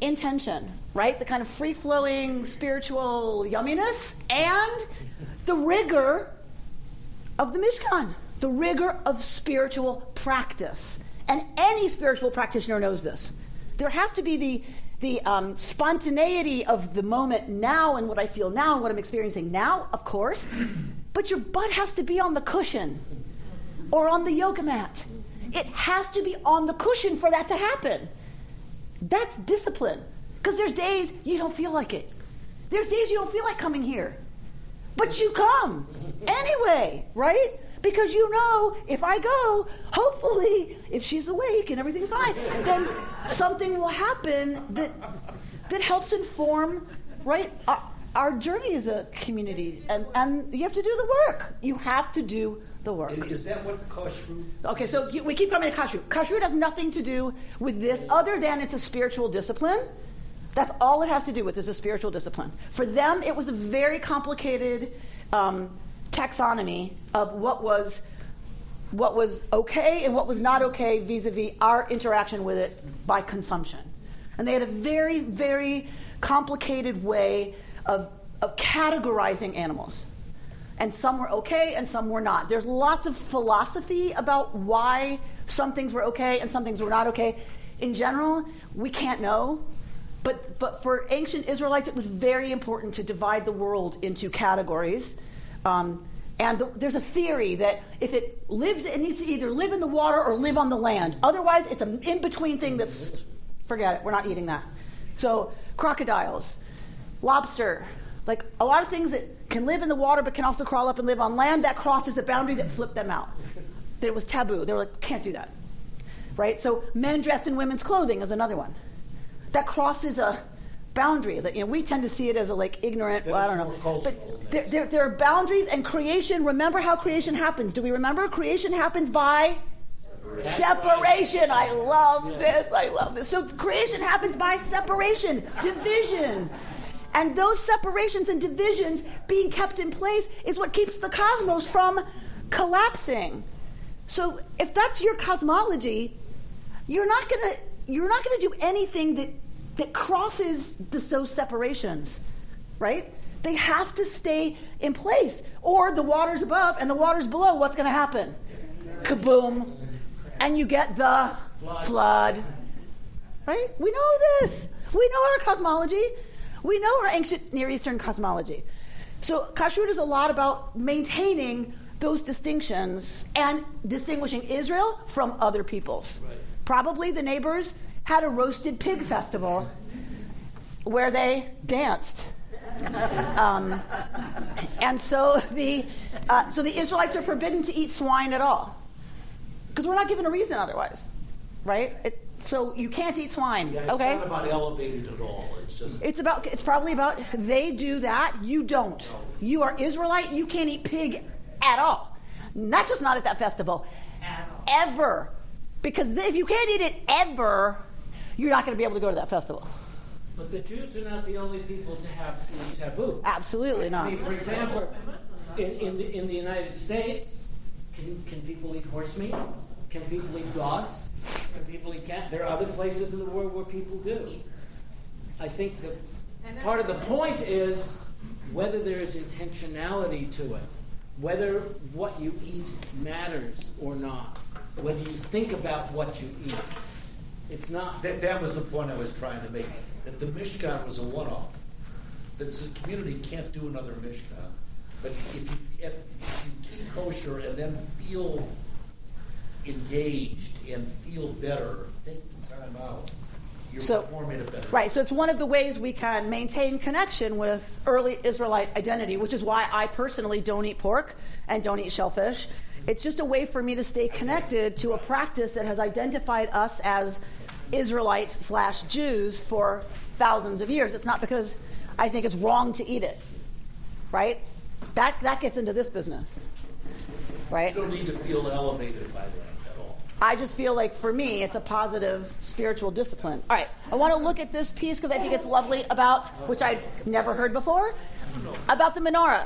intention, right? The kind of free-flowing spiritual yumminess and the rigor of the Mishkan, the rigor of spiritual practice. And any spiritual practitioner knows this. There has to be the spontaneity of the moment now and what I feel now and what I'm experiencing now, of course, but your butt has to be on the cushion or on the yoga mat. It has to be on the cushion for that to happen. That's discipline. Because there's days you don't feel like it. There's days you don't feel like coming here. But you come anyway, right? Because if I go, hopefully, if she's awake and everything's fine, then something will happen that helps inform, right, our journey as a community. And you have to do the work. You have to do the work. Is that what kashrut? Okay, so we keep coming to kashrut. Kashrut has nothing to do with this other than it's a spiritual discipline. That's all it has to do with is a spiritual discipline. For them, it was a very complicated taxonomy of what was okay and what was not okay vis-a-vis our interaction with it by consumption. And they had a very, very complicated way of categorizing animals. And some were okay and some were not. There's lots of philosophy about why some things were okay and some things were not okay. In general, we can't know. But for ancient Israelites, it was very important to divide the world into categories. There's a theory that if it needs to either live in the water or live on the land. Otherwise, it's an in-between thing that's, forget it, we're not eating that. So crocodiles, lobster, like a lot of things that can live in the water but can also crawl up and live on land, that crosses a boundary that flipped them out. That it was taboo. They were like, can't do that. Right? So men dressed in women's clothing is another one. That crosses a boundary that, we tend to see it as a like ignorant, well, I don't know. But there are boundaries, and creation, remember how creation happens. Do we remember? Creation happens by separation. I love this. So creation happens by separation, division. And those separations and divisions being kept in place is what keeps the cosmos from collapsing. So if that's your cosmology, you're not gonna do anything that crosses those separations, right? They have to stay in place, or the waters above and the waters below. What's going to happen? Kaboom, and you get the flood, right? We know this. We know our cosmology. We know our ancient Near Eastern cosmology. So kashrut is a lot about maintaining those distinctions and distinguishing Israel from other peoples. Right. Probably the neighbors had a roasted pig festival where they danced. And so the Israelites are forbidden to eat swine at all, because we're not given a reason otherwise, right? So you can't eat swine. Yeah, it's okay? not about elevated at all. It's probably about they do that, you don't. No. You are Israelite, you can't eat pig at all. Not just not at that festival, ever. Because if you can't eat it ever, you're not going to be able to go to that festival. But the Jews are not the only people to have food taboo. Absolutely not. I mean, for example, in the United States, can people eat horse meat? Can people eat dogs? Can people eat cats? There are other places in the world where people do. I think that part of the point is whether there is intentionality to it, whether what you eat matters or not, whether you think about what you eat. It's not. That was the point I was trying to make. That the Mishkan was a one-off. That the community can't do another Mishkan. But if you keep kosher and then feel engaged and feel better, take the time out. You're performing it better. Right. So it's one of the ways we can maintain connection with early Israelite identity, which is why I personally don't eat pork and don't eat shellfish. It's just a way for me to stay connected to a practice that has identified us as Israelites/Jews for thousands of years. It's not because I think it's wrong to eat it, right? That gets into this business, right? You don't need to feel elevated by that at all. I just feel like for me, it's a positive spiritual discipline. All right, I want to look at this piece because I think it's lovely about, which I'd never heard before, about the menorah.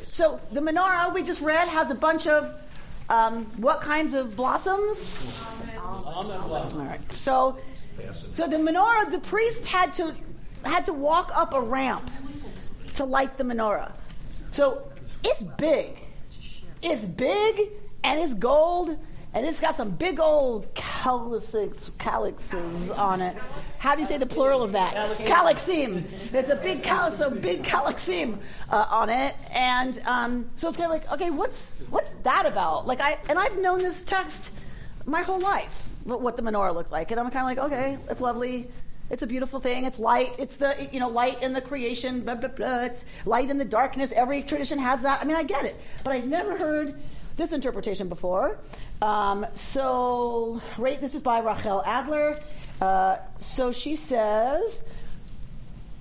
So the menorah we just read has a bunch of what kinds of blossoms? Almond blossom. All right. So the menorah, the priest had to walk up a ramp to light the menorah. So it's big. It's big and it's gold and it's got some big old calyxes on it. How do you say the plural of that? Calyxim. It's a big calyxim on it, and so it's kind of like, okay, what's that about? Like I've known this text my whole life, what the menorah looked like, and I'm kind of like, okay, it's lovely. It's a beautiful thing. It's light. It's the light in the creation. Blah blah blah. It's light in the darkness. Every tradition has that. I mean, I get it, but I've never heard this interpretation before. This is by Rachel Adler. So she says,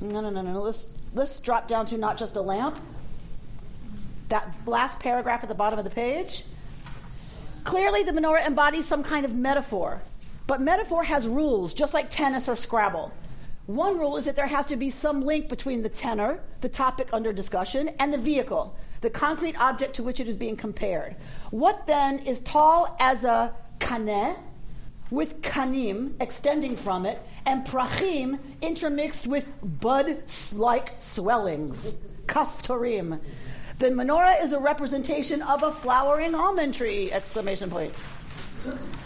no. Let's drop down to not just a lamp. That last paragraph at the bottom of the page. Clearly, the menorah embodies some kind of metaphor. But metaphor has rules, just like tennis or Scrabble. One rule is that there has to be some link between the tenor, the topic under discussion, and the vehicle, the concrete object to which it is being compared. What then is tall as a kaneh, with kanim extending from it, and prachim intermixed with bud-like swellings, kaftorim. The menorah is a representation of a flowering almond tree! Exclamation point.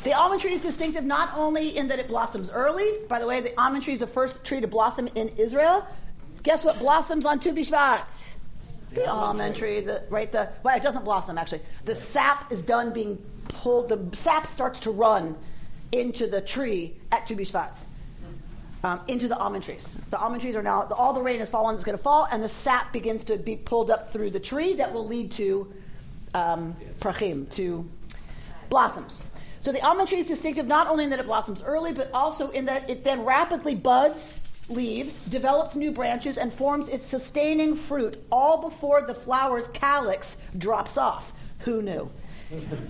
The almond tree is distinctive not only in that it blossoms early. By the way, the almond tree is the first tree to blossom in Israel. Guess what blossoms on Tu B'Shvat? The almond tree. It doesn't blossom actually. The sap is done being pulled. The sap starts to run into the tree at Tu B'Shvat. into the almond trees. The almond trees are now, all the rain has fallen, it's going to fall, and the sap begins to be pulled up through the tree that will lead to prachim, to blossoms. So the almond tree is distinctive not only in that it blossoms early, but also in that it then rapidly buds leaves, develops new branches, and forms its sustaining fruit, all before the flower's calyx drops off. Who knew?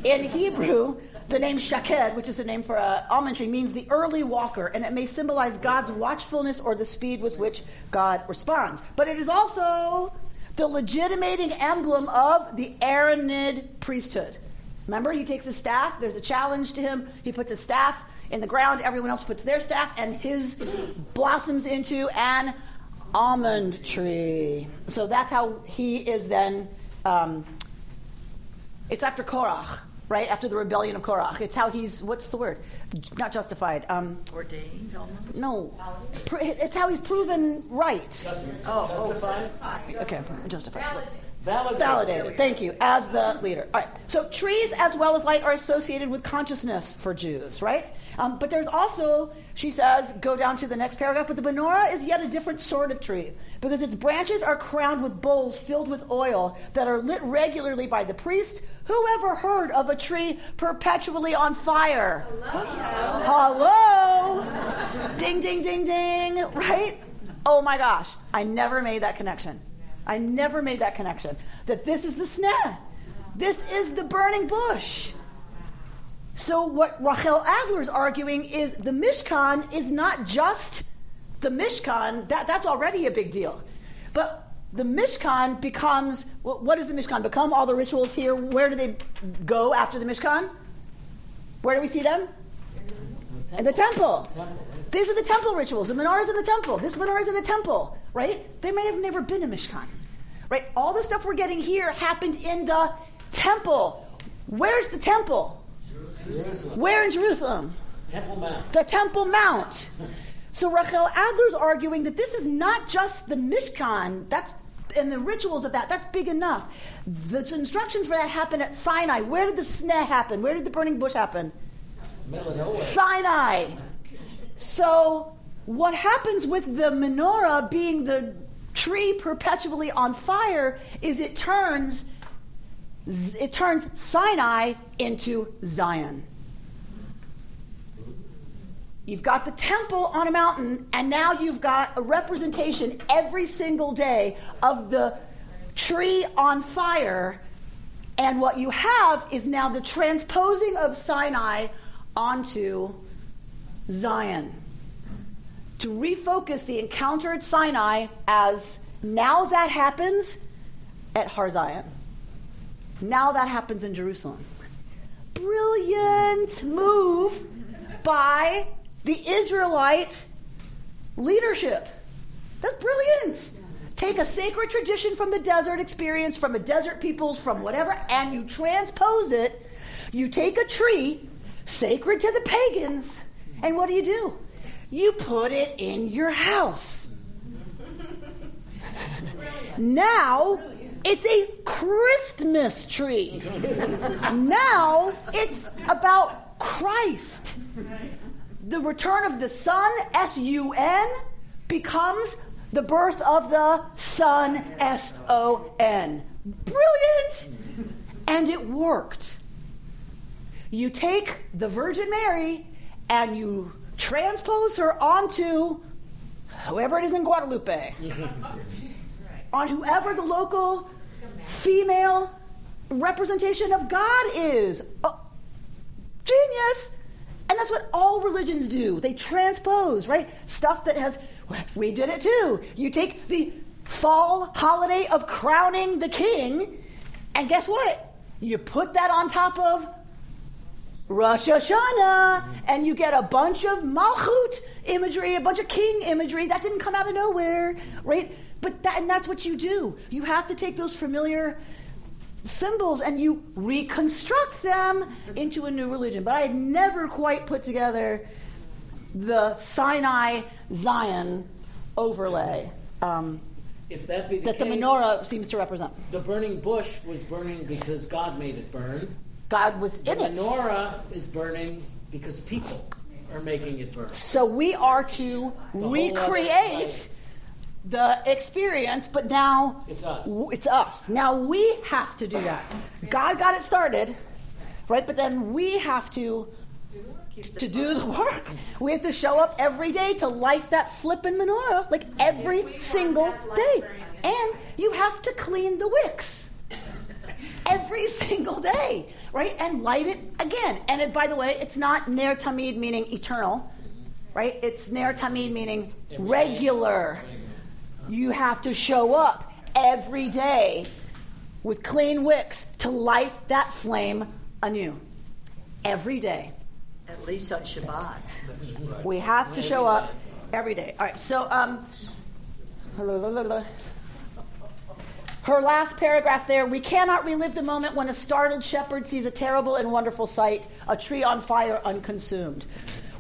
In Hebrew, the name shaked, which is a name for an almond tree, means the early walker, and it may symbolize God's watchfulness or the speed with which God responds. But it is also the legitimating emblem of the Aaronid priesthood. Remember, he takes his staff, there's a challenge to him, he puts his staff in the ground, everyone else puts their staff, and his blossoms into an almond tree. So that's how he is then, it's after Korach, right? After the rebellion of Korach. It's how he's, what's the word? Not justified. Ordained almost? No. It's how he's proven right. Justified? Okay, justified. Validated. Thank you. As the leader. All right. So trees as well as light are associated with consciousness for Jews, right? But there's also, she says, go down to the next paragraph, but the menorah is yet a different sort of tree because its branches are crowned with bowls filled with oil that are lit regularly by the priest. Who ever heard of a tree perpetually on fire? Hello? Ding, ding, ding, ding. Right? Oh my gosh. I never made that connection. That this is the sneh. This is the burning bush. So what Rachel Adler's arguing is the Mishkan is not just the Mishkan. That's already a big deal. But the Mishkan becomes, what does the Mishkan become? All the rituals here, where do they go after the Mishkan? Where do we see them? In the temple. These are the temple rituals. The menorah's in the temple. This menorah's in the temple, right? They may have never been a Mishkan, right? All the stuff we're getting here happened in the temple. Where's the temple? Jerusalem. Where in Jerusalem? Temple Mount. The Temple Mount. So Rachel Adler's arguing that this is not just the Mishkan, and the rituals of that, that's big enough. The instructions for that happen at Sinai. Where did the sneh happen? Where did the burning bush happen? Sinai. So what happens with the menorah being the tree perpetually on fire is it turns Sinai into Zion. You've got the temple on a mountain, and now you've got a representation every single day of the tree on fire, and what you have is now the transposing of Sinai onto Zion. To refocus the encounter at Sinai as now that happens at Har Zion. Now that happens in Jerusalem. Brilliant move by the Israelite leadership. That's brilliant. Take a sacred tradition from the desert experience, from a desert peoples, from whatever, and you transpose it. You take a tree sacred to the pagans, and what do? You put it in your house. Now it's a Christmas tree. Now it's about Christ. The return of the Son, S-U-N, becomes the birth of the Son, S-O-N. Brilliant! And it worked. You take the Virgin Mary and you transpose her onto whoever it is in Guadalupe. On whoever the local female representation of God is. Oh, genius! And that's what all religions do. They transpose, right? Stuff that has, we did it too. You take the fall holiday of crowning the king, and guess what? You put that on top of Rosh Hashanah, and you get a bunch of Malchut imagery, a bunch of king imagery. That didn't come out of nowhere, right? But that's what you do. You have to take those familiar symbols and you reconstruct them into a new religion. But I had never quite put together the Sinai Zion overlay if that be the that case, the menorah seems to represent. The burning bush was burning because God made it burn. God was in it. The menorah is burning because people are making it burn. So we are to It's a whole other recreate the experience, but now It's us. It's us. Now we have to do that. God got it started, right? But then we have to do the work. We have to show up every day to light that flippin' menorah, like every single day. And you have to clean the wicks every single day, right? And light it again. And by the way, it's not ner tamid, meaning eternal, right? It's ner tamid, meaning regular. You have to show up every day with clean wicks to light that flame anew. Every day. At least on Shabbat. We have to show up every day. All right, so her last paragraph there, we cannot relive the moment when a startled shepherd sees a terrible and wonderful sight, a tree on fire unconsumed.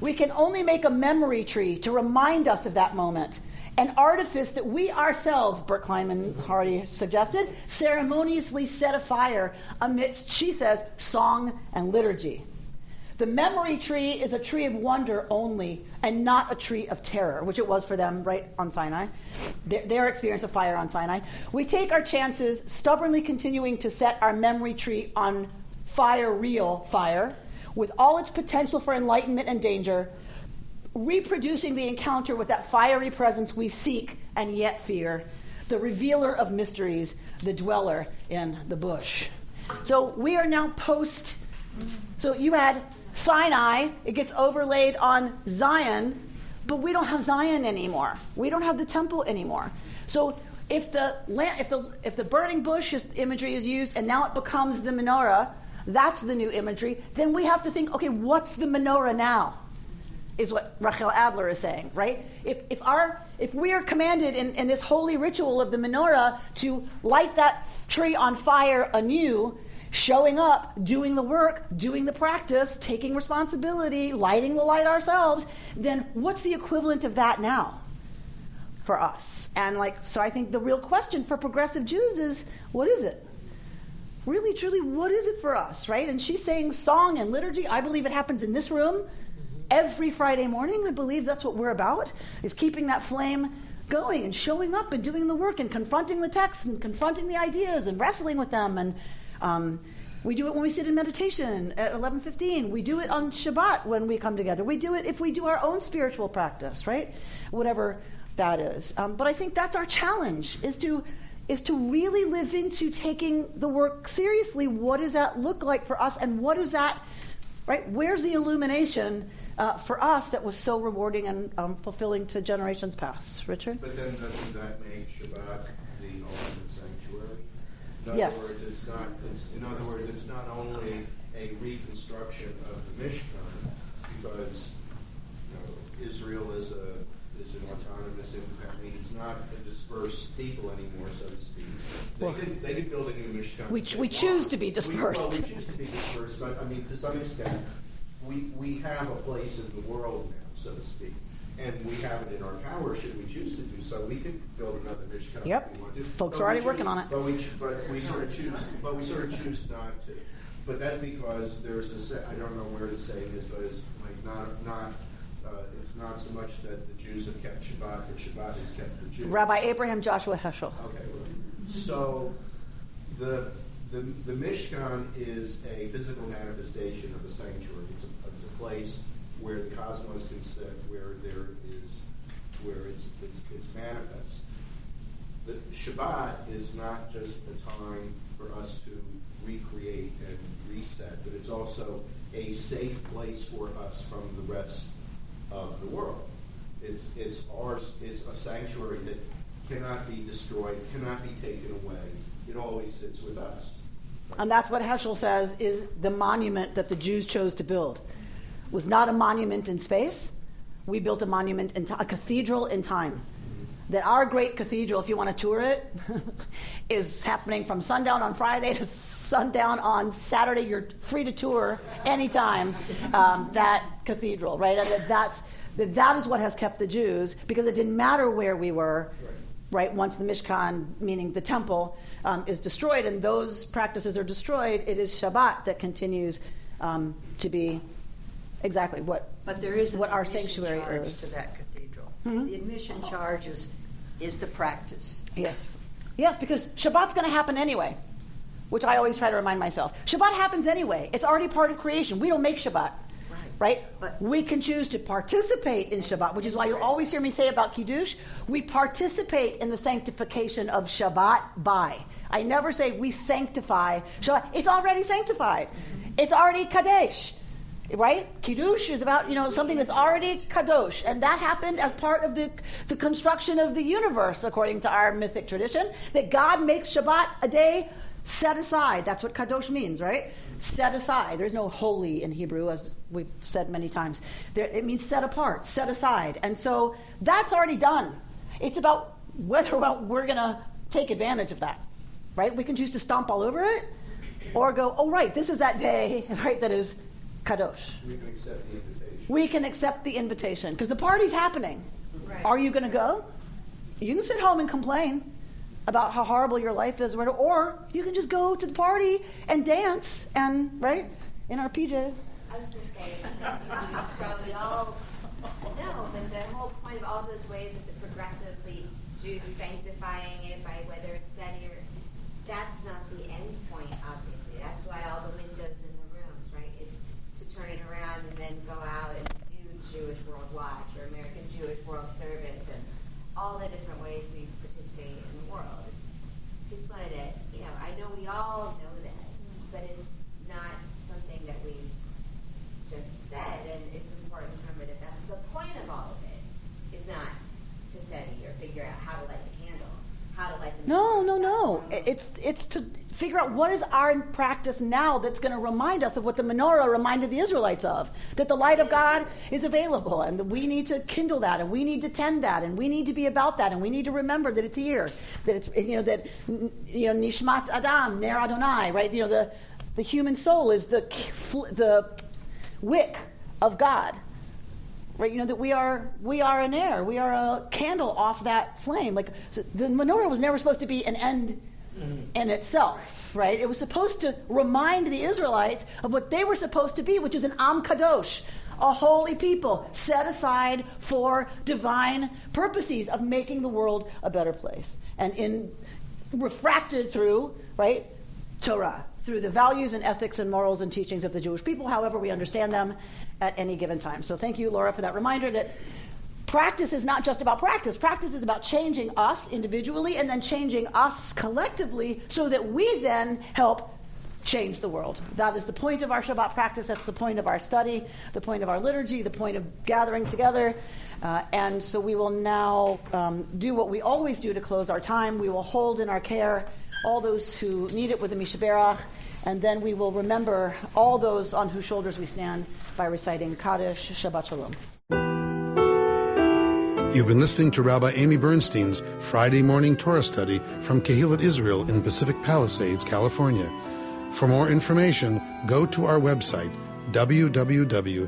We can only make a memory tree to remind us of that moment, an artifice that we ourselves, Bert Kleinman Hardy suggested, ceremoniously set afire amidst, she says, song and liturgy. The memory tree is a tree of wonder only, and not a tree of terror, which it was for them, right, on Sinai. Their experience of fire on Sinai. We take our chances, stubbornly continuing to set our memory tree on fire, real fire, with all its potential for enlightenment and danger, reproducing the encounter with that fiery presence we seek and yet fear, the revealer of mysteries, the dweller in the bush. So we are now post. So you had Sinai, it gets overlaid on Zion, but we don't have Zion anymore. We don't have the temple anymore. So if the burning bush imagery is used and now it becomes the menorah, that's the new imagery, then we have to think, okay, what's the menorah now? Is what Rachel Adler is saying, right? If we are commanded in this holy ritual of the menorah to light that tree on fire anew, showing up, doing the work, doing the practice, taking responsibility, lighting the light ourselves, then what's the equivalent of that now for us? And so I think the real question for progressive Jews is, what is it? Really, truly, what is it for us, right? And she's saying song and liturgy. I believe it happens in this room every Friday morning. I believe that's what we're about, is keeping that flame going and showing up and doing the work and confronting the texts and confronting the ideas and wrestling with them. And we do it when we sit in meditation at 11:15. We do it on Shabbat when we come together. We do it if we do our own spiritual practice, right? Whatever that is. But I think that's our challenge, is to really live into taking the work seriously. What does that look like for us? And what is that, right? Where's the illumination for us that was so rewarding and fulfilling to generations past? Richard? But then doesn't that make Shabbat the ultimate sanctuary? Yes. In other words, it's not only a reconstruction of the Mishkan, because Israel is an autonomous entity. It's not a dispersed people anymore, so to speak. They could build a new Mishkan. We choose to be dispersed. We choose to be dispersed, but I mean, to some extent, we have a place in the world now, so to speak. And we have it in our power, should we choose to do so. We could build another Mishkan. Yep. If we want to. Folks are already working on it. But we sort of choose not to. But that's because there's I don't know where the saying is, but it's it's not so much that the Jews have kept Shabbat, but Shabbat has kept the Jews. Rabbi Abraham Joshua Heschel. Okay. So the Mishkan is a physical manifestation of a sanctuary. It's a place where the cosmos can sit, where it's manifest. The Shabbat is not just a time for us to recreate and reset, but it's also a safe place for us from the rest of the world. It's ours. It's a sanctuary that cannot be destroyed, cannot be taken away. It always sits with us. And that's what Heschel says is the monument that the Jews chose to build. Was not a monument in space. We built a monument, a cathedral in time. That our great cathedral, if you want to tour it, is happening from sundown on Friday to sundown on Saturday. You're free to tour anytime that cathedral, right? And that is what has kept the Jews, because it didn't matter where we were, right? Once the Mishkan, meaning the temple, is destroyed and those practices are destroyed, it is Shabbat that continues to be exactly what. But there is what our admission sanctuary charge is to that cathedral. Mm-hmm. The admission charge is the practice. Yes, because Shabbat's going to happen anyway, which I always try to remind myself. Shabbat happens anyway. It's already part of creation. We don't make Shabbat. Right? But we can choose to participate in Shabbat, which is why you'll always hear me say about Kiddush, we participate in the sanctification of Shabbat by. I never say we sanctify Shabbat. It's already sanctified. It's already Kadesh. Right? Kiddush is about, something that's already Kadosh. And that happened as part of the construction of the universe, according to our mythic tradition, that God makes Shabbat a day set aside. That's what Kadosh means, right? Set aside. There's no holy in Hebrew, as we've said many times. It means set apart, set aside. And so that's already done. It's about whether or not we're going to take advantage of that. Right? We can choose to stomp all over it, or go, oh, right, this is that day, right, that is Kadosh. We can accept the invitation. We can accept the invitation, because the party's happening. Right. Are you going to go? You can sit home and complain about how horrible your life is, or you can just go to the party and dance, and right in our PJs. I was just saying, you probably all know that the whole point of all those ways of the progressively Jews sanctifying it by whether it's steady or that's not the end point, obviously. That's why all the windows in the rooms, right? It's to turn it around and then go out and do Jewish World Watch or American Jewish World Service and all the different ways we participate in the world. Just wanted to, I know we all know that, but it's not something that we just said, and it's important to remember that the point of all of it is not to study or figure out how to light the candle, how to light the No. It's to figure out what is our practice now that's going to remind us of what the menorah reminded the Israelites of, that the light of God is available, and that we need to kindle that, and we need to tend that, and we need to be about that, and we need to remember that it's here, that it's Nishmat Adam, Ner Adonai, right? The human soul is the wick of God. Right, that we are an air, we are a candle off that flame. So the menorah was never supposed to be an end in itself, right? It was supposed to remind the Israelites of what they were supposed to be, which is an Am Kadosh, a holy people set aside for divine purposes of making the world a better place, and refracted through, right, Torah, through the values and ethics and morals and teachings of the Jewish people, however we understand them at any given time. So thank you, Laura, for that reminder that practice is not just about practice. Practice is about changing us individually and then changing us collectively so that we then help change the world. That is the point of our Shabbat practice. That's the point of our study, the point of our liturgy, the point of gathering together. And so we will now do what we always do to close our time. We will hold in our care all those who need it with the Mishaberach, and then we will remember all those on whose shoulders we stand by reciting Kaddish, Shabbat Shalom. You've been listening to Rabbi Amy Bernstein's Friday morning Torah study from Kehillat Israel in Pacific Palisades, California. For more information, go to our website, www.ourki.org.